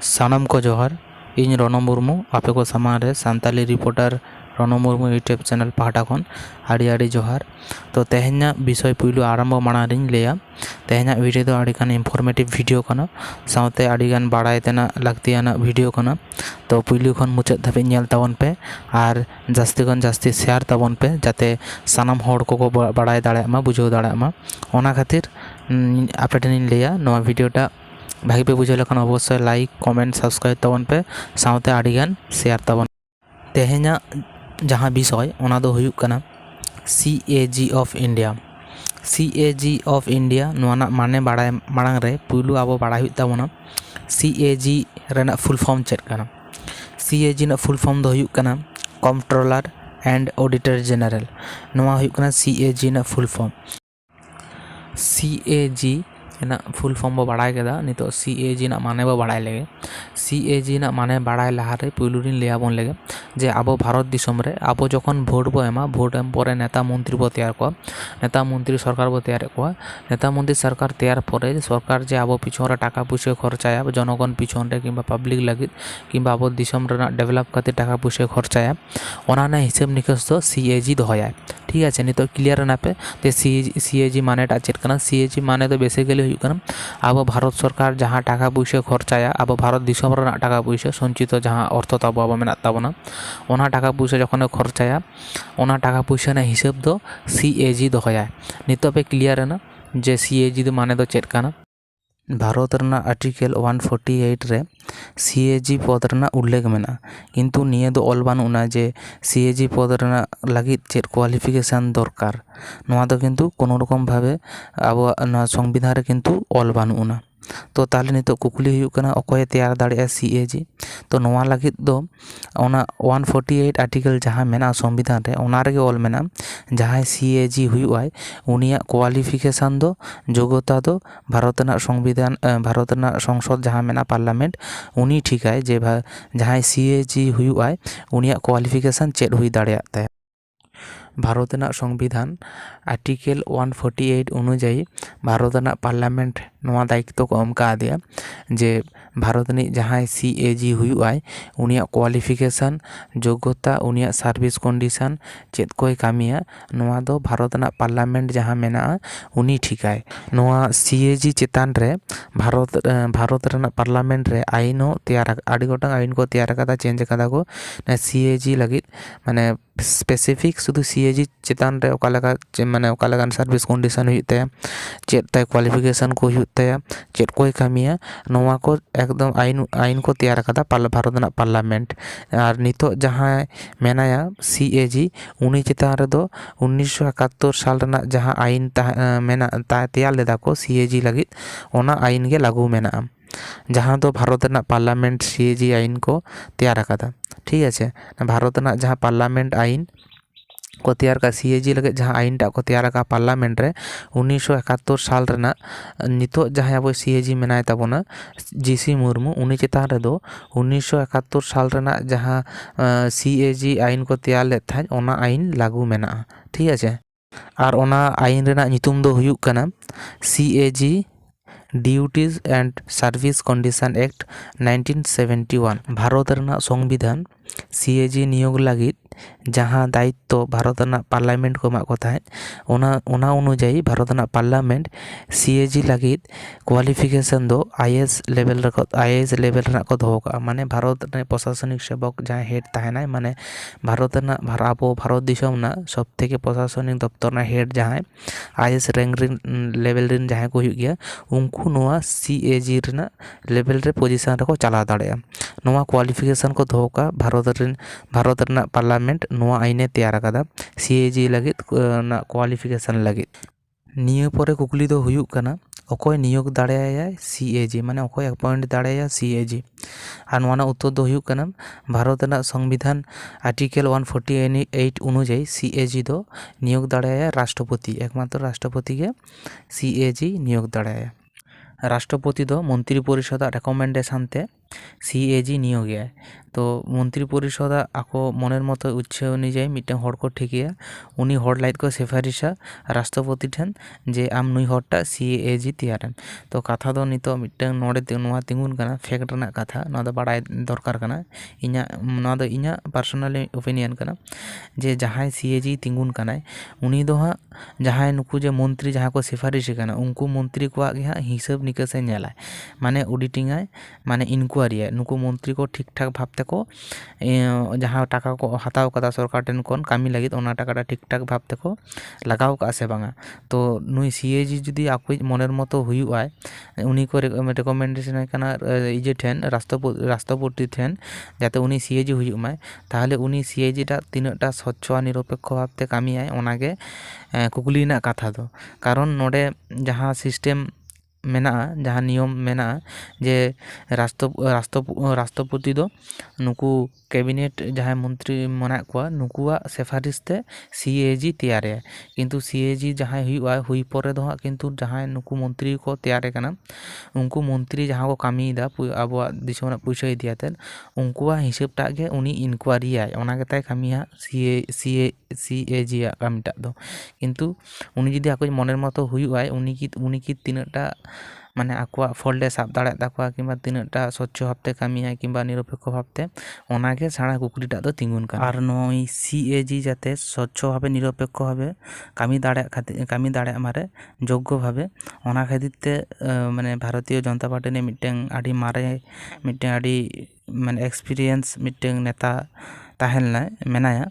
सानाम को जोहार इन रण मुर्मू आपे को सामान रे सानताली रिपोर्टर रण मुर्मू यूट्यूब चैनल पाहटा खन आड़ी आड़ी जोहार। तो तेहना विषय पुइलु आरम्भ माणारिन लेया तेहना वीडियो दो आड़ीगान इनफॉर्मेटिव वीडियो कना साउते आड़ीगान बाड़ाय तेना लाक्तियाना वीडियो कना। तो पुइलु खन मुचाद धाबे नेल ताबन पे आर जास्ती खन जास्ती शेयर ताबन पे जाते सानाम हर को बाड़ाय दाड़ेमा बुझाव दाड़ेमा ओना खातिर आपे ठेनिन लेया नोआ वीडियोटा भाई पे बुझे लेखान अवश्य लाइक कमेंट सब्सक्राइब ताबन पे साउते आड़ीगान शेयर ताबन। तेहेना जहाँ विषय ओना दो हुयुक कना CAG of India. CAG of India नोना माने बाड़ाय माड़ांग रे पुइलु आबो बाड़ाय हुयुक ताबोना CAG रेना फुल फॉर्म चेक कना। CAG ना फुल फॉर्म दो हुयुक कना कंट्रोलर एंड ऑडिटर जनरल। नोआ हुयुक कना CAG ना फुल फॉर्म। CAG ना फुल फॉर्म बो बाड़ाय केदा नितो CAG ना माने बो बाड़ाय लेगे। CAG ना माने बाड़ाय लाहारे पुइलुरिन लेयाबोन लेगे जे आबो भारत दिसम रे आबो जखन भोट बो एमा भोट एम परे नेता मंत्री बो तैयार कोआ नेता मंत्री सरकार बो तैयार कोआ नेता मंत्री सरकार तैयार परे सरकार जे आबो पिछन रे टाका पयसा खर्चाया जनगण पिछन रे किंबा पब्लिक लागिद किंबा आबो दिसम रेना डेवलप खातिर टाका पयसा खर्चाया ओना ना हिसाब निकास दो CAG दोहया। ठीक है नितो क्लियर ना पे ते CAG मानेटा चेक कना। CAG माने तो बेसिकली हुयुक कना आबो भारत सरकार जहाँ टाका पयसा खर्चाया आबो भारत दिसम रेना टाका पयसा संचित जहाँ अर्थ ताबो आबो मेना ताबोना ओना टाका पयसा जखन खर्चाया ओना टाका पयसा ना हिसाब दो CAG दोहया। नितो पे क्लियर ना जे CAG दो माने दो चेक कना। भारत रना आर्टिकल 148 रे CAG पद रना उल्लेख मेना किंतु निये दो ऑल बानुना जे CAG पद रना लागिद चेक क्वालिफिकेशन दरकार नोआ दो किंतु कोनो रकम भावे आबो ना संविधान रे किंतु ऑल बानुना। तो ताहले नितो कुकली हुयुक कना अकोय तैयार दाड़ेया CAG तो नोआ लागिद दो ओना 148 आर्टिकल जहाँ मेना संविधान रे ओना रेगे ऑल मेना जहाँ CAG हुयुआय उनिया क्वालिफिकेशन दो योग्यता दो भारत ना संविधान भारत ना संसद जहाँ मेना पार्लियामेंट उनी ठिकाय जे जहाँ CAG हुयुआय उनिया क्वालिफिकेशन चेक हुई दाड़ेया ताया। भारत ना संविधान आर्टिकल 148 अनुयायी भारत ना पार्लियामेंट नोआ दायित्व को एम का दिया जे भारत नि जहाँ CAG हुयुआय उनिया क्वालिफिकेशन योग्यता उनिया सर्विस कंडीशन चेक कोई कामिया नोआ दो भारत ना पार्लियामेंट जहाँ मेना उनी ठिकाय। नोआ CAG चेतान रे भारत रना पार्लियामेंट रे आईन हो तैयार आड़ी गोटांग आईन को तैयार कदा चेंज कदा को CAG लगिद माने स्पेसिफिक शुद्ध CAG चेतान रे ओकालका माने ओकालकान सर्विस कंडीशन हुयुग ताया चेक ताय क्वालिफिकेशन को हुयुग ताया चेक कोई कामिया नोआ को एकदम आईन को तैयार कदा भारत ना पार्लियामेंट। और नितो जहाँ मेनाया CAG उनी चेतान रे दो 1971 साल रना जहाँ आईन मेना तैयार लेदा को CAG लगिद ओना आईन के लागू मेना जहाँ तो भारत ना पार्लियामेंट CAG आईन को तैयार कदा। ठीक है भारत ना जहाँ पार्लियामेंट आईन को तैयार का CAG लगे जहाँ आईन टा को तैयार का पार्लियामेंट रे 1971 साल रेना नितो जहाँ अब CAG मेनाय ताबोना GC मुर्मू उनी चेतान रे दो 1971 साल रेना जहाँ CAG आईन को तैयार लेत थाय ओना आईन लागू मेना। ठीक है और ओना आईन रेना नितुम दो हुयुग कना CAG duties and service condition act 1971। Bharat रना संविधान CAG नियोग लागिद जहाँ दायित्व भारत ना पार्लियामेंट को एमा को थाय ओना अनुयायी भारत ना पार्लियामेंट CAG लागिद क्वालिफिकेशन दो IAS लेवल रना को दोहो का माने भारत ना प्रशासनिक सेवक जहाँ हेड ताहेनाय माने भारत ना आबो भारत दिसम ना सब थेके प्रशासनिक दफ्तर ना हेड जहाँ IAS रैंक लेवल रिन जहाँ को हुयुग गया उनको नोआ CAG रना लेवल रे पोजीशन रे को चला दाड़ेया नोआ क्वालिफिकेशन को दोहो का भारत रना पार्लियामेंट नोआ आईने तैयार कदा CAG लगिद ना क्वालिफिकेशन लगिद। निये परे कुकली दो हुयुग कना अकोय नियोग दाड़ेया CAG माने अकोय अपॉइंट दाड़ेया CAG और नोआ उत्तर दो हुयुग कना भारत ना संविधान आर्टिकल 148 अनुयायी CAG दो नियोग दाड़ेया राष्ट्रपति एकमात्र राष्ट्रपति के CAG नियोग दाड़ेया। राष्ट्रपति दो मंत्री परिषद रेकमेंडेशन ते সিএজি নিয়োগেয়। তো মন্ত্রী পরিষদা আকো মনের মতো ইচ্ছে অনুযায়ী মিট্টাং হড় को ठिकिया उनी हड़ लाइट को सिफारिशा राष्ट्रपति ठेन जे आम नुई हड़टा सीएजी तैयारन। तो कथा दो नितो मिट्टां नोडे नोवा तिंगुन कना फैक्ट रना कथा नोवा दो बाड़ाय दरकार कना इña नोवा दो इña पर्सनली ओपिनियन कना जे जहां सीएजी तिंगुन कनाय उनी दो हाँ जहां नुकु जे मंत्री जहां को सिफारिश कना उनको मंत्री को गे हाँ हिसाब निकास नेलाय माने ऑडिटिंग आय माने इनक्वायरी नुकु मंत्री को ठीक ठाक भावते को जहाँ टाका को हताव कदा सरकार टेन कोन कामी लगित ओना टाकाटा ठीक ठाक भावते को लगाव का से बांगा। तो नुई सीएजी जुदी आको मनेर मतो हुयुआय उनी को रिकमेंडेशन कना इजे ठेन राष्ट्रपति ठेन जाते उनी सीएजी हुयुमाय ताहले उनी सीएजीटा तिनाटा स्वच्छ निरपेक्ष भावते कामियाय ओनागे कुकुली ना कथा दो कारण नोडे जहाँ सिस्टेम मेना जहाँ नियम मेना जे राष्ट्रपति दो नुकु कैबिनेट जहाँ मंत्री मना को नुकुआ सिफारिशते सीएजी तैयारे किंतु सीएजी जहाँ हुई परे दो किंतु जहाँ नुकु मंत्री को तैयारे कना उनको मंत्री जहाँ को कामीदा अब दिसोना पैसा इदियाते उनको हिसाब टागे उनी इनक्वायरी आय ओना गेताय कामिया सीएजी कामीटा दो किंतु उनी जुदी आको मनेर मतो हुयुआय उनी की तीनटा माने आकुआ फल्डे साब दाड़े ताकुआ किंबा तीनटा स्वच्छ भावते कामिया किंबा निरपेक्ष भावते ओनागे साड़ा कुकलिटा दो तिंगुन का और नई सीएजी जाते स्वच्छ भावे निरपेक्ष भावे कामी दाड़े मारे योग्य भावे ओना खातिरते माने भारतीय जनता पार्टी ने मिटेंग आडी मारे मिटेंग आडी माने एक्सपीरियंस मिटेंग नेता ताहेलना मेनाया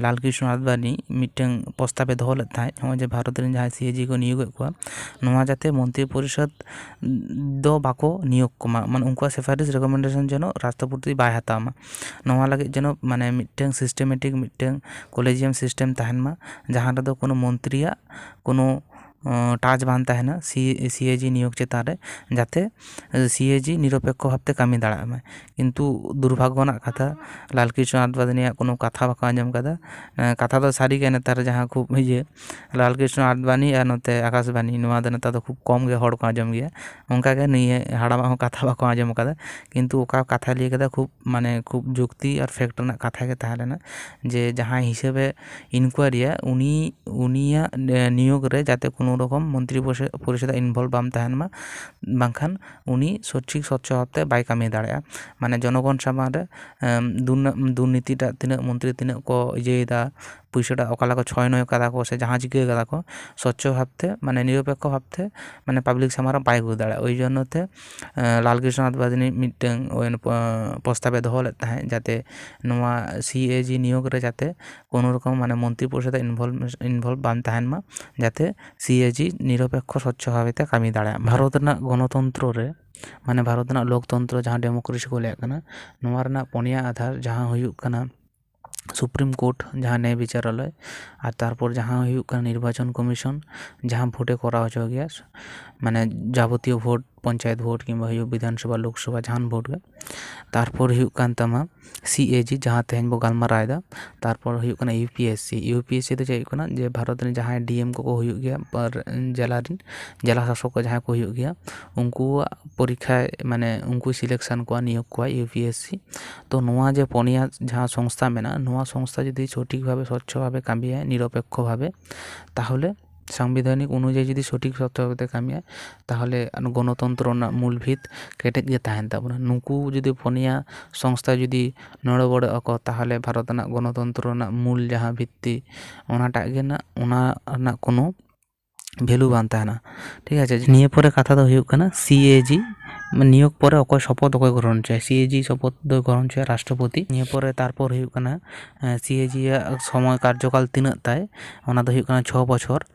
लालकृष्ण आडवाणी मिटेंग प्रस्तावे दोहो लेद थाय जे भारत रेन जहाँ सीएजी को नियोग को नोआ जाते मंत्री परिषद दो बाको नियोग कोमा माने उनको सिफारिश रिकमेंडेशन जनो राष्ट्रपति बाय हतामा नोआ लगे जनो माने मिटेंग सिस्टेमेटिक मिटेंग कॉलेजियम सिस्टम ताहेनमा जहाँ रे दो कोनो मंत्रिया कोनो टाच बान ताहेना सीएजी नियोग चेतान रे जाते सीएजी निरपेक्ष भावते कामी दाड़ा में किंतु दुर्भाग्यना कथा लालकृष्ण आडवाणी कोनो कथा बाको आंजम कदा कथा दो सारी गे नेतार जहाँ खूब ये लालकृष्ण आडवाणी और नोते आकाशवाणी नोआ दो नेता दो खूब कम गे हड़ को आंजम गया उनका गे निये हाड़ामा हो कथा बाको आंजम कदा किंतु ओका कथा लिए कदा खूब माने खूब जुक्ति और फैक्ट ना कथा के ताहेना जे जहाँ हिसाबे इनक्वायरी उनिया नियोग रे जाते कोनो रकम मंत्री परिषद इनभल्व बाम ताहेनमा बांखान उनी सच्चिक स्वच्छ भावते बाय कामी दाड़ेया माने जनगण सामान रे दुर्नीतिटा तिना मंत्री तिना को इजेदा पैसाटा ओकाला को छय नय कदा को से जहाँ जिके कदा को स्वच्छ भावते माने निरपेक्ष भावते माने पब्लिक सामार बाय गु दाड़े ओई जन्नते लालकृष्ण आडवाणी मिटेंग प्रस्तावे दोहो लेद ताहे जाते नोआ सीएजी नियोग रे जाते कोनो रकम माने मंत्री परिषद इनभल्व बाम ताहेनमा जाते सीएजी निरपेक्ष स्वच्छ भावते कामी दाड़े भारत ना गणतंत्र रे माने भारत ना लोकतंत्र जहाँ डेमोक्रेसी को लेया कना नोआ रना पनिया आधार जहाँ हुयुक कना सुप्रीम कोर्ट जहाँ न्याय विचारालय और तारपर जहाँ हुयुक कना निर्वाचन कमिशन जहाँ भोटे करा हो गया माने जाबतीय भोट पंचायत भोट किंबा विधानसभा लोकसभा जहान भोट गे तारपर हुयुक कान तामा सीएजी जहाँ तेहन बो गालमारायदा तारपर हुयुक कना यूपीएससी तो चेक कना जे भारत रे जहाँ डीएम को हुयुक गया पर जिला शासक को जहाँ को हुयुक गया उनको परीक्षा माने उनको सिलेक्शन को नियोग को यूपीएससी तो नोआ जे पनिया जहाँ संस्था मेना नोआ संस्था यदि सठिक भावे स्वच्छ भावे कामिया निरपेक्ष भावे ताहले सांविधानिक अनुयायी यदि सठिक स्वच्छ भावे कामिया ताहले गणतंत्र मूल भीत केटेज गे ताहेन ताबोना नुकु यदि पनिया संस्था यदि नड़बड़े अको ताहले भारत ना गणतंत्र ना मूल जहाँ भित्ति ओनाटा गे ना ओना कोनो भैलू बान ताहेना ठीक है। निये परे कथा दो हुयुक कना सीएजी नियोग परे अकय शपथ अकय ग्रहण चाय सीएजी शपथ दो ग्रहण चाय राष्ट्रपति निये परे तारपर हुयुक कना सीएजी समय कार्यकाल तिनाक ताय ओना दो हुयुक कना 6 बछर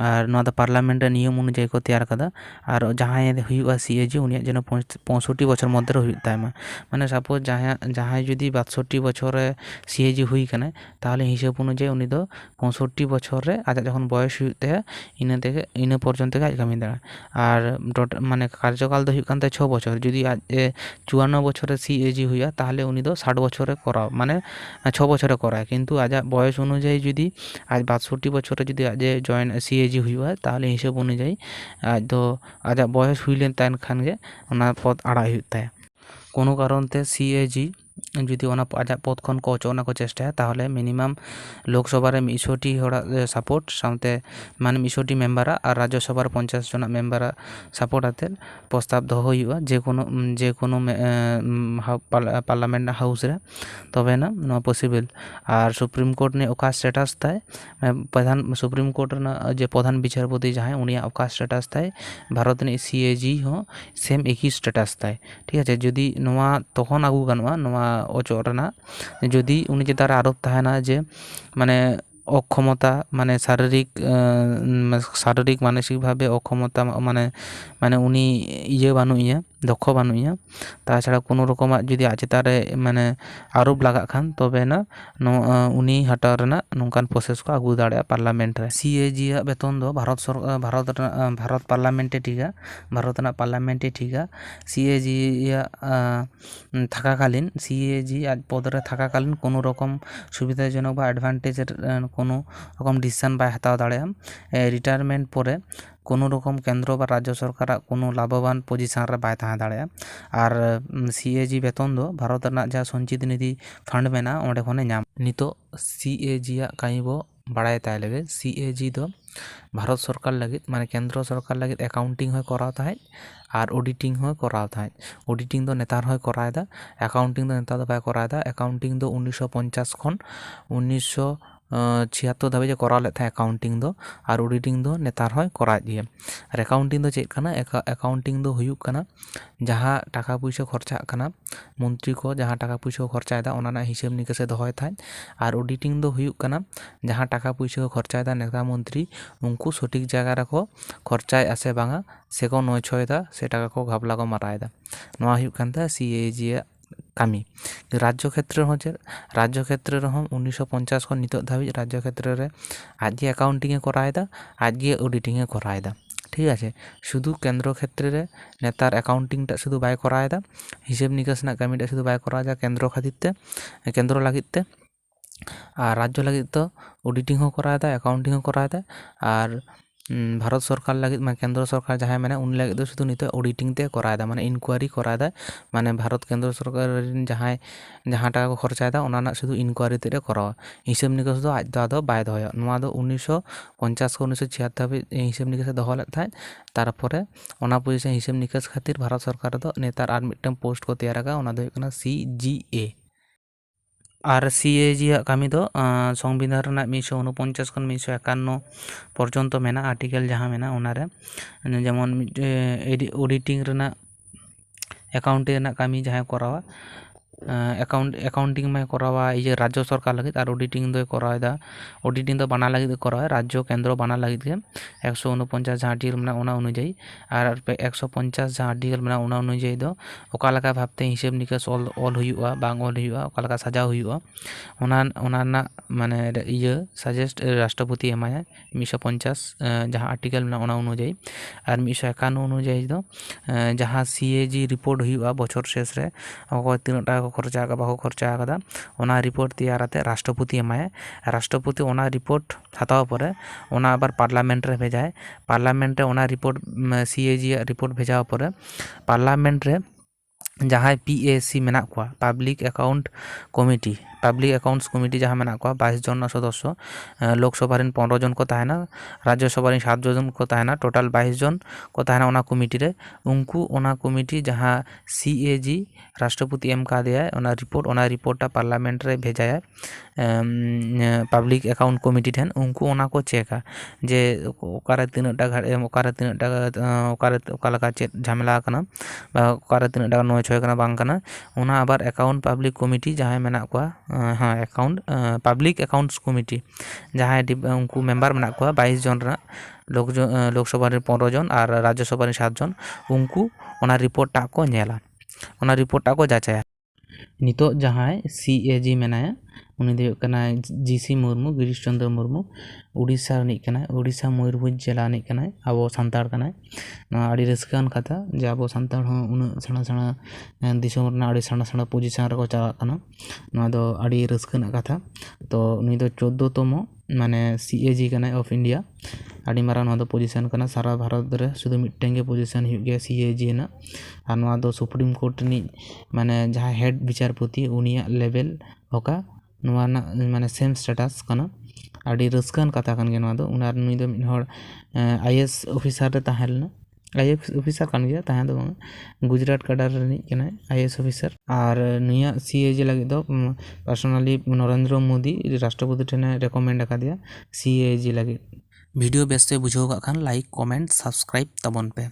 और नोआ दो पार्लियामेंट नियम अनुयायी को तैयार कदा और जहाँ हुयुआ सीएजी उनिया जन 65 बछर मध्य हुयुक तायमा माने सपोज जहाँ जदि 62 बछर सीएजी हुई कना ताहले हिसाब अनुयायी उनी दो 65 बछर रे आज जखन बयस हुयुक ताया इन पर्यन्त आज कामी दाड़ा और माने कार्यकाल दो हुयुक कान ताय 6 बछर जदि आज 54 बछर सीएजी हुआ ताहले उनी दो 60 बछर करा माने 6 बछर करा किंतु आज बयस अनुयायी जदि आज 62 बछर जदि आज जॉइन सीएजी हुआ ताहले हिसाब अनुयायी आज दो आज बयस हुई लेन तायन खान गे ओना पद आड़ा हुयुक ताया कोनो कारण ते CAG जुदी आजा पद खन को अचोना को चेष्टा ताहले मिनिमाम लोकसभा रे 100टी होड़ा सपोर्ट साउते माने 100टी मेम्बर और राज्यसभा 50 जन मेम्बर सपोर्ट आते प्रस्ताव दो हुआ जे कोनो पार्लियामेंट हाउस रे तबे ना पॉसिबल और सुप्रीम कोर्ट ने ओका स्टेटस ताय प्रधान सुप्रीम कोर्ट ना जे प्रधान विचारपति जहां उनिया ओका स्टेटस ताय भारत ने CAG हो सेम एक ही स्टेटस ताय ठीक है जुदी नोआ तखन आगु गनवा नोआ अचो रना जुदी उनी चेतार आरोप ताहेना जे माने अक्षमता माने शारीरिक मानसिक भावे अक्षमता माने उनी इये बानुइया दक्ष बानुइया ताछाड़ा कोनो रकम जुदी आचेतारे माने आरोप लगा खान तबे ना उनी हटाव रेना नोंकान प्रोसेस को आगु दाड़े पार्लियामेंट रे CAG या बेतन दो भारत पार्लियामेंटे ठीका भारत ना पार्लियामेंटे ठीका CAG या থাকাকালীন CAG आज पद रे থাকাকালীন कोनो रकम सुविधाजनक बा एडभांटेज कोनो रकम डिसीजन बाय हताव दाड़ेयाम रिटायरमेंट परे कोनो रकम केंद्र बा राज्य सरकार कोनो लाभवान पोजिशन रे बाय ताहे दाड़ेया और CAG बेतन दो भारत ना जा संचित निधि फंड मेना ओंडे खने नाम नितो CAG या काई बो बाड़ाय ताय लगे CAG दो भारत सरकार लगित माने केंद्र सरकार लगित अकाउंटिंग हो कराव ताहे और ऑडिटिंग हो कराव ताहे ऑडिटिंग दो नेतार हो करायदा अकाउंटिंग दो नेतार दो बाय करायदा अकाउंटिंग दो 1950 खन 1976 धाबे कराव ले था अकाउंटिंग दो और ऑडिटिंग दो नेतार हो कराय दिए और अकाउंटिंग दो चेक कना अकाउंटिंग दो हुयुक कना जहां टाका पैसा खर्चा कना मंत्री को जहां टाका पैसा खर्चायदा ओना ना हिसाब निकास दोहय था और ऑडिटिंग दो हुयुक कना जहां टाका पैसा खर्चायदा नेता मंत्री उनको सठिक जगह रखो खर्चाय आसे बांगा सेको नय छयदा से टाका को घाबला को मारायदा नोआ हुयुक कानता CAG कामी राज्य क्षेत्र हो राज्य क्षेत्र रहो 1950 को नितो धाबी राज्य क्षेत्र रे आज अकाउंटिंग करायदा आज ऑडिटिंग करायदा ठीक है शुधु केंद्र क्षेत्र रे नेतार अकाउंटिंग टा शुधु बाय करायदा हिसाब निकास ना कामी टा शुधु बाय करायदा केंद्र खातिर ते केंद्र लागित ते और राज्य लगित तो ऑडिटिंग हो करायदा अकाउंटिंग हो करायदा और भारत सरकार लगित माने केंद्र सरकार जहां माने उन लगित दो शुधु नितो ऑडिटिंग ते करायदा माने इंक्वायरी करायदा माने भारत केंद्र सरकार जहां टाका को खर्चायदा ओना ना शुधु इंक्वायरी ते करावा हिसाब निकास दो आज दो बाय दोया नोआ दो 1950 को 1976 हाबी हिसाब निकास दोहो ले थाय तारपरे ओना पोजीशन हिसाब निकास खातिर भारत सरकार दो नेतार आर मिटम पोस्ट को तैयार का ओना दो हुयुग CGA और CAG कामी दो संविधान रना 1949 खन 1951 पर्यंत मेना आर्टिकल जहां मेना ओनारे जेमन ऑडिटिंग रना अकाउंटिंग रना कामी जहां करावा अकाउंटिंग में करावा ये राज्य सरकार लगित और ऑडिटिंग दो करायदा ऑडिटिंग दो बना लगित करावा राज्य केंद्र बना लगित के 149 जहां आर्टिकल मेना ओना अनुयायी और 150 जहां आर्टिकल मेना ओना अनुयायी दो ओका लगा भाबते हिसाब निकास ऑल हुयुआ बांग ऑल हुयुआ ओका लगा सजाव हुयुआ ओना ना माने ये सजेस्ट राष्ट्रपति एमाया 150 जहां आर्टिकल मेना ओना अनुयायी और 151 अनुयायी दो जहां CAG रिपोर्ट हुयुआ बछर शेष रे ओको तीन टाका खर्चा का बाको खर्चा का ओना रिपोर्ट तैयार आते राष्ट्रपति एमाय राष्ट्रपति ओना रिपोर्ट हताव परे ओना आबार पार्लियामेंट रे भेजाय पार्लियामेंट रे ओना रिपोर्ट CAG रिपोर्ट भेजाव परे पार्लियामेंट रे जहां PAC मेना को पब्लिक अकाउंट्स कमिटी जहां मेना को 22 जन सदस्य लोकसभा रे 15 जन को ताहेना राज्यसभा रे 7 जन को ताहेना टोटल 22 जन को ताहेना ओना कमिटी रे उनको ओना कमिटी जहां CAG राष्ट्रपति एम का दिया ओना रिपोर्ट पार्लियामेंट रे भेजाया पब्लिक अकाउंट कमिटी ठेन उनको ओना को चेका जे ओकारे तीन टाका ओका लगा चेक झमेला कना बा ओकारे तीन टाका नय छय कना बांग कना ओना आबार अकाउंट पब्लिक कमिटी जहां मेना को हां अकाउंट पब्लिक अकाउंट्स कमिटी जहां उनको मेंबर मेना को 22 जन रा लोकसभा रे 15 जन और राज्यसभा रे 7 जन उनको ओना रिपोर्ट टा को नेला ओना रिपोर्ट टा को जाचाया नितो जहां CAG मेनाया उनी दो जीसी मुर्मू गिरीश चंद्र मुर्मू उड़ीसा रिनिज कनाय उड़ीसा मयूरभंज जिला रिनिज कनाय आबो सान्ताड़ कनाय आड़ी रस्कान कथा जे आबो सान्ताड़ हों उन सेणा सेणा दिसोम रना आड़ी सेणा सेणा पोजिशन रको चालाग कना नोआ दो आड़ी रस्कान कथा तो उनी दो 14तम माने सीएजी कनाय ऑफ इंडिया आड़ी मारा नोआ दो पोजिशन कना सारा भारत रे शुधु मिट्टेन गे पोजिशन हुई गया सीएजी ना और नोआ दो सुप्रीम कोर्ट नि माने जहां हेड विचारपति उनिया लेवल होका नोआ ना माने सेम स्टेटस कना आड़ी रस्कान कथा कन गे नोआ दो उनार नुई दो मिद हर आईएएस ऑफिसर रे ताहेलना आईएएस ऑफिसर कान गया ताहे दो गुजरात काडार रिनिज कनाय आईएएस ऑफिसर और नुया सीएजी लगे दो पर्सनली नरेंद्र मोदी राष्ट्रपति ठेने रेकमेंड का दिया सीएजी लगे वीडियो बेस्ते बुझाव का खान लाइक कमेंट सब्सक्राइब तबन पे।